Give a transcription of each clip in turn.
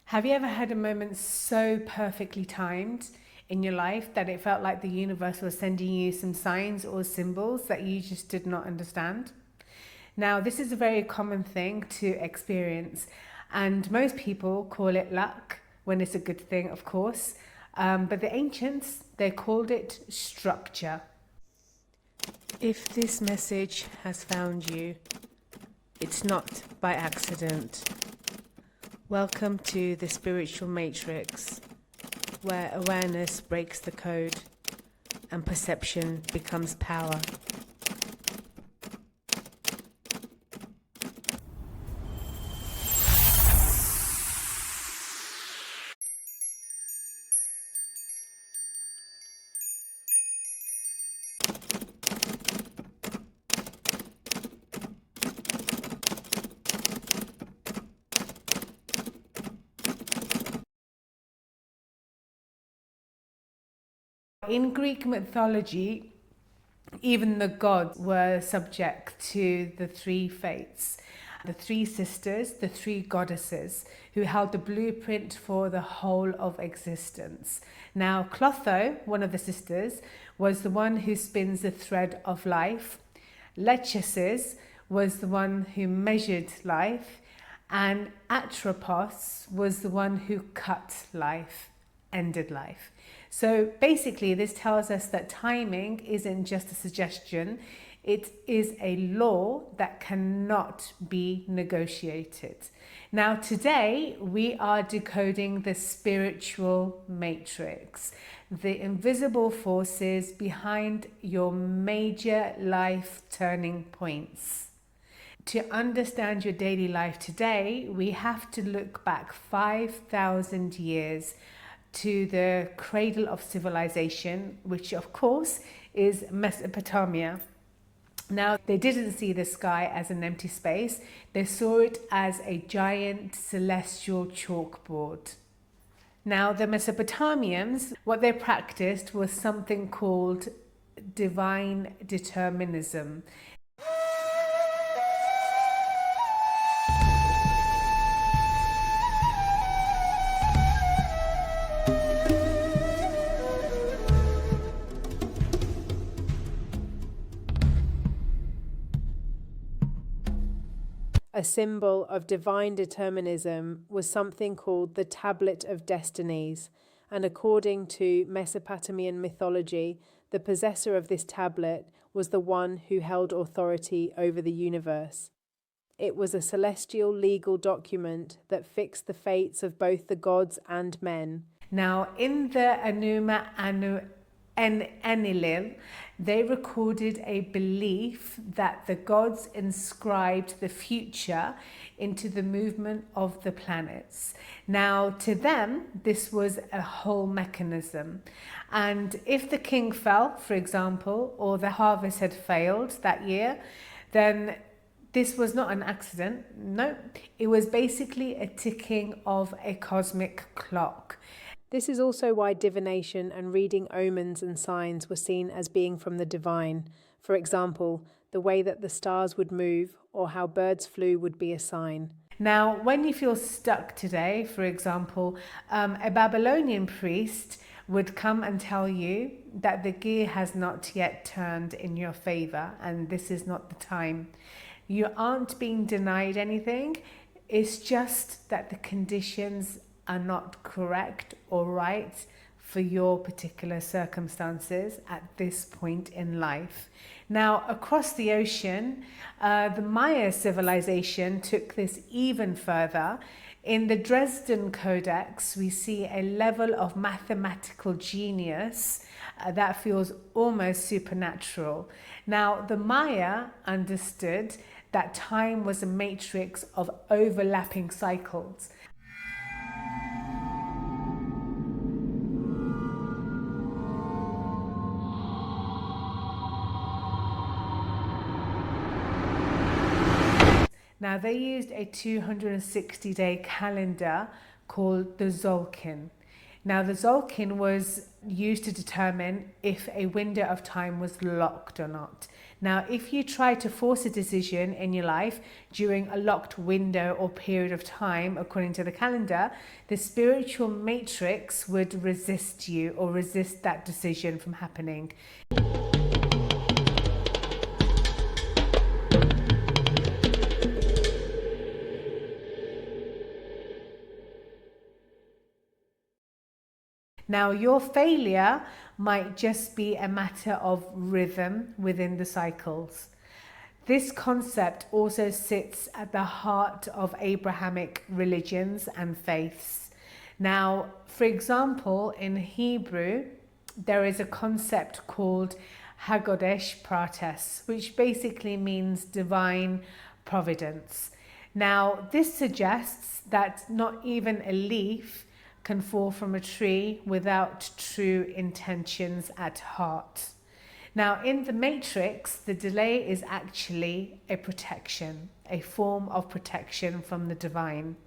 Have you ever had a moment so perfectly timed in your life that it felt like the universe was sending you some signs or symbols that you just did not understand? Now, this is a very common thing to experience, and most people call it luck when it's a good thing, of course. But the ancients, they called it structure. If this message has found you, it's not by accident. Welcome to the spiritual matrix, where awareness breaks the code and perception becomes power. In Greek mythology, even the gods were subject to the three fates, the three sisters, the three goddesses, who held the blueprint for the whole of existence. Now, Clotho, one of the sisters, was the one who spins the thread of life. Lachesis was the one who measured life, and Atropos was the one who cut life, ended life. So basically, this tells us that timing isn't just a suggestion, it is a law that cannot be negotiated. Now, today, we are decoding the spiritual matrix, the invisible forces behind your major life turning points. To understand your daily life today, we have to look back 5,000 years to the cradle of civilization, which of course is Mesopotamia. Now, they didn't see the sky as an empty space, they saw it as a giant celestial chalkboard. Now, the Mesopotamians, what they practiced was something called divine determinism. A symbol of divine determinism was something called the Tablet of Destinies, and according to Mesopotamian mythology, the possessor of this tablet was the one who held authority over the universe. It was a celestial legal document that fixed the fates of both the gods and men. Now, in the Enlil, they recorded a belief that the gods inscribed the future into the movement of the planets. Now, to them, this was a whole mechanism. And if the king fell, for example, or the harvest had failed that year, then this was not an accident. No, it was basically a ticking of a cosmic clock. This is also why divination and reading omens and signs were seen as being from the divine. For example, the way that the stars would move or how birds flew would be a sign. Now, when you feel stuck today, for example, a Babylonian priest would come and tell you that the gear has not yet turned in your favor and this is not the time. You aren't being denied anything, it's just that the conditions are not correct or right for your particular circumstances at this point in life. Now, across the ocean, the Maya civilization took this even further. In the Dresden Codex, we see a level of mathematical genius that feels almost supernatural. Now, the Maya understood that time was a matrix of overlapping cycles. Now, they used a 260-day calendar called the Zolkin. Now, the Zolkin was used to determine if a window of time was locked or not. Now, if you try to force a decision in your life during a locked window or period of time, according to the calendar, the spiritual matrix would resist you or resist that decision from happening. Now, your failure might just be a matter of rhythm within the cycles. This concept also sits at the heart of Abrahamic religions and faiths. Now, for example, in Hebrew, there is a concept called Hagodesh Prates, which basically means divine providence. Now, this suggests that not even a leaf can fall from a tree without true intentions at heart. Now, in the matrix, the delay is actually a protection, a form of protection from the divine.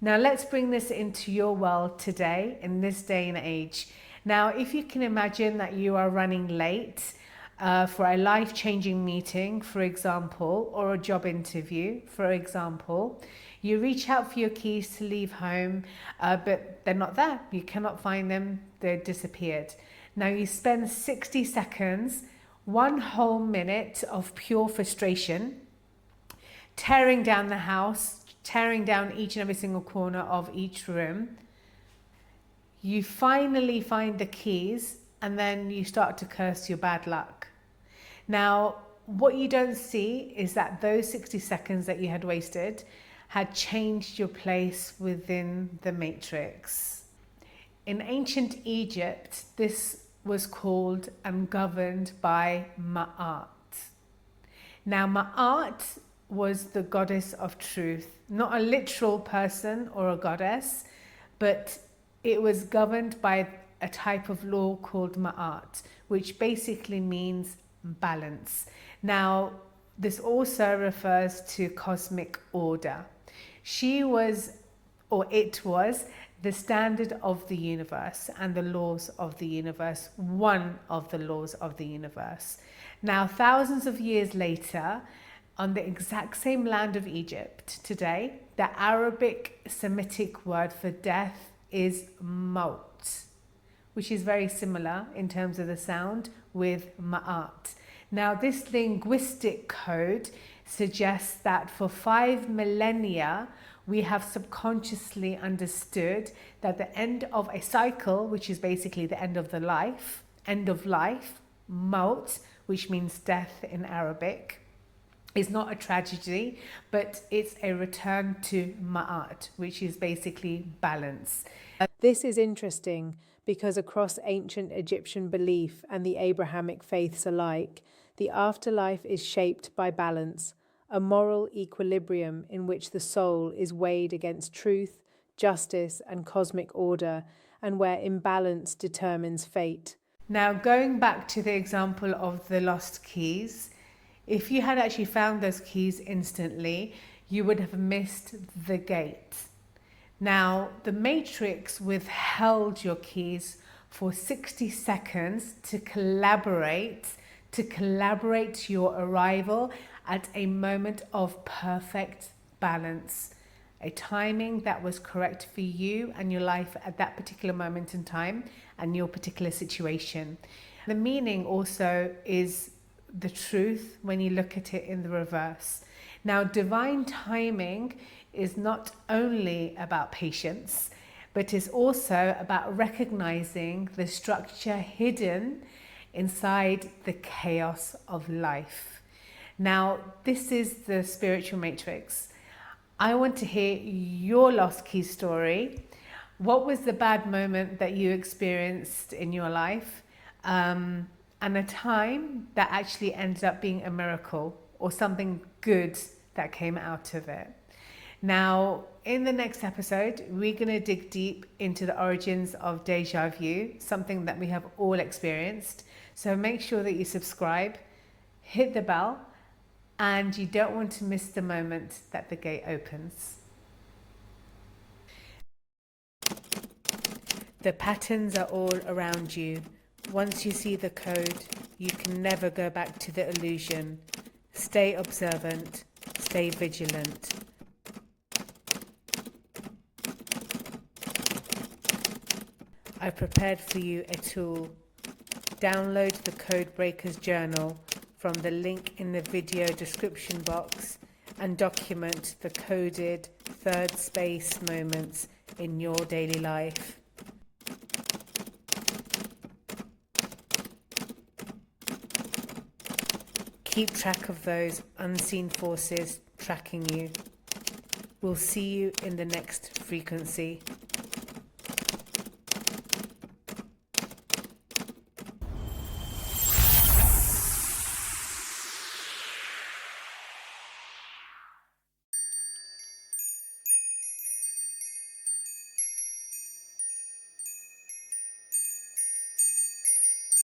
Now, let's bring this into your world today, in this day and age. Now, if you can imagine that you are running late for a life-changing meeting, for example, or a job interview, for example, you reach out for your keys to leave home, but they're not there. You cannot find them. They're disappeared. Now you spend 60 seconds, 1 whole minute of pure frustration, tearing down the house, tearing down each and every single corner of each room. You finally find the keys, and then you start to curse your bad luck. Now, what you don't see is that those 60 seconds that you had wasted had changed your place within the matrix. In ancient Egypt, this was called and governed by Ma'at. Now, Ma'at was the goddess of truth, not a literal person or a goddess, but it was governed by a type of law called Ma'at, which basically means balance. Now, this also refers to cosmic order. She was, or it was, the standard of the universe and the laws of the universe, one of the laws of the universe. Now, thousands of years later, on the exact same land of Egypt today, the Arabic Semitic word for death is maut, which is very similar in terms of the sound with ma'at. Now, this linguistic code suggests that for 5 millennia, we have subconsciously understood that the end of a cycle, which is basically the end of life, maut, which means death in Arabic, is not a tragedy, but it's a return to ma'at, which is basically balance. This is interesting because across ancient Egyptian belief and the Abrahamic faiths alike, the afterlife is shaped by balance, a moral equilibrium in which the soul is weighed against truth, justice, and cosmic order, and where imbalance determines fate. Now, going back to the example of the lost keys, if you had actually found those keys instantly, you would have missed the gate. Now, the Matrix withheld your keys for 60 seconds to collaborate your arrival at a moment of perfect balance, a timing that was correct for you and your life at that particular moment in time and your particular situation. The meaning also is the truth when you look at it in the reverse. Now, divine timing is not only about patience, but is also about recognizing the structure hidden inside the chaos of life. Now, this is the spiritual matrix. I want to hear your lost key story. What was the bad moment that you experienced in your life? And a time that actually ended up being a miracle or something good that came out of it. Now, in the next episode, we're going to dig deep into the origins of déjà vu, something that we have all experienced. So make sure that you subscribe, hit the bell, and you don't want to miss the moment that the gate opens. The patterns are all around you. Once you see the code, you can never go back to the illusion. Stay observant, stay vigilant. I've prepared for you a tool. Download the Codebreaker's journal from the link in the video description box and document the coded third space moments in your daily life. Keep track of those unseen forces tracking you. We'll see you in the next frequency.